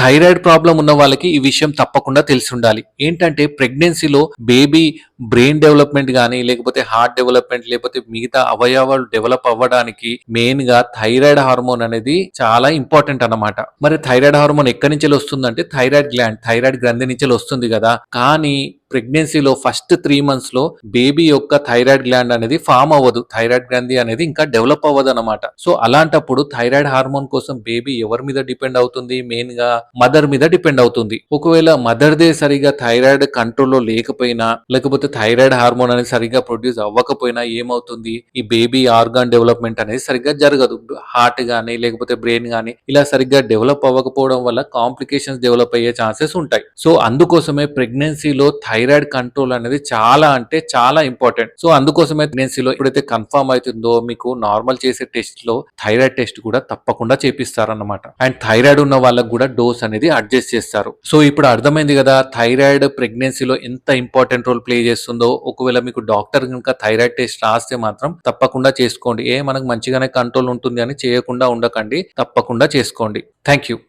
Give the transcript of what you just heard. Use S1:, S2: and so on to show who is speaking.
S1: Thyroid problem ఉన్న వాళ్ళకి ఈ విషయం తప్పకుండా తెలిసి ఉండాలి. ఏంటంటే ప్రెగ్నెన్సీలో బేబీ బ్రెయిన్ డెవలప్మెంట్ గానీ, లేకపోతే హార్ట్ డెవలప్మెంట్, లేకపోతే మిగతా అవయవాలు డెవలప్ అవ్వడానికి మెయిన్‌గా థైరాయిడ్ హార్మోన్ అనేది చాలా ఇంపార్టెంట్ అన్నమాట. మరి థైరాయిడ్ హార్మోన్ ఎక్కడి నుంచెల్లి వస్తుందంటే థైరాయిడ్ గ్రంథి నుంచెల్లి వస్తుంది గదా! కానీ ప్రెగ్నెన్సీలో ఫస్ట్ 3 మంత్స్‌లో బేబీ యొక్క థైరాయిడ్ గ్లాండ్ అనేది ఫార్మ్ అవ్వదు. థైరాయిడ్ గ్రంథి అనేది ఇంకా డెవలప్ అవ్వదన్నమాట. సో, అలాంటప్పుడు థైరాయిడ్ హార్మోన్ కోసం బేబీ ఎవరి మీద డిపెండ్ అవుతుంది? మెయిన్‌గా మదర్ మీద డిపెండ్ అవుతుంది. ఒకవేళ మదర్‌దే సరిగ్గా థైరాయిడ్ కంట్రోల్‌లో లేకపోయినా, లేకపోతే థైరాయిడ్ హార్మోన్ అనేది సరిగ్గా ప్రొడ్యూస్ అవ్వకపోయినా ఏమవుతుంది? ఈ బేబీ ఆర్గాన్ డెవలప్‌మెంట్ అనేది సరిగ్గా జరగదు. హార్ట్ గాని, లేకపోతే బ్రెయిన్ గాని ఇలా సరిగ్గా డెవలప్ అవ్వకపోవడం వల్ల కాంప్లికేషన్స్ డెవలప్ అయ్యే ఛాన్సెస్ ఉంటాయి. సో, అందుకోసమే ప్రెగ్నెన్సీలో థైరాయిడ్ కంట్రోల్ అనేది చాలా అంటే చాలా ఇంపార్టెంట్. సో, అందుకోసమే ప్రెగ్నెన్సీలో ఎప్పుడైతే కన్ఫర్మ్ అవుతుందో మీకు నార్మల్ చేసే టెస్ట్‌లో థైరాయిడ్ టెస్ట్ కూడా తప్పకుండా చేపిస్తారన్నమాట. అండ్ థైరాయిడ్ ఉన్న వాళ్ళకి కూడా డోస్ అనేది అడ్జస్ట్ చేస్తారు. సో, ఇప్పుడు అర్థమైంది కదా థైరాయిడ్ ప్రెగ్నెన్సీలో ఎంత ఇంపార్టెంట్ రోల్ ప్లే చేస్తుందో. ఒకవేళ మీకు డాక్టర్ గనుక థైరాయిడ్ టెస్ట్ రాస్తే మాత్రం తప్పకుండా చేసుకోండి. మనకు మంచిగానే కంట్రోల్ ఉంటుంది అని చేయకుండా ఉండకండి. తప్పకుండా చేసుకోండి. Thank you.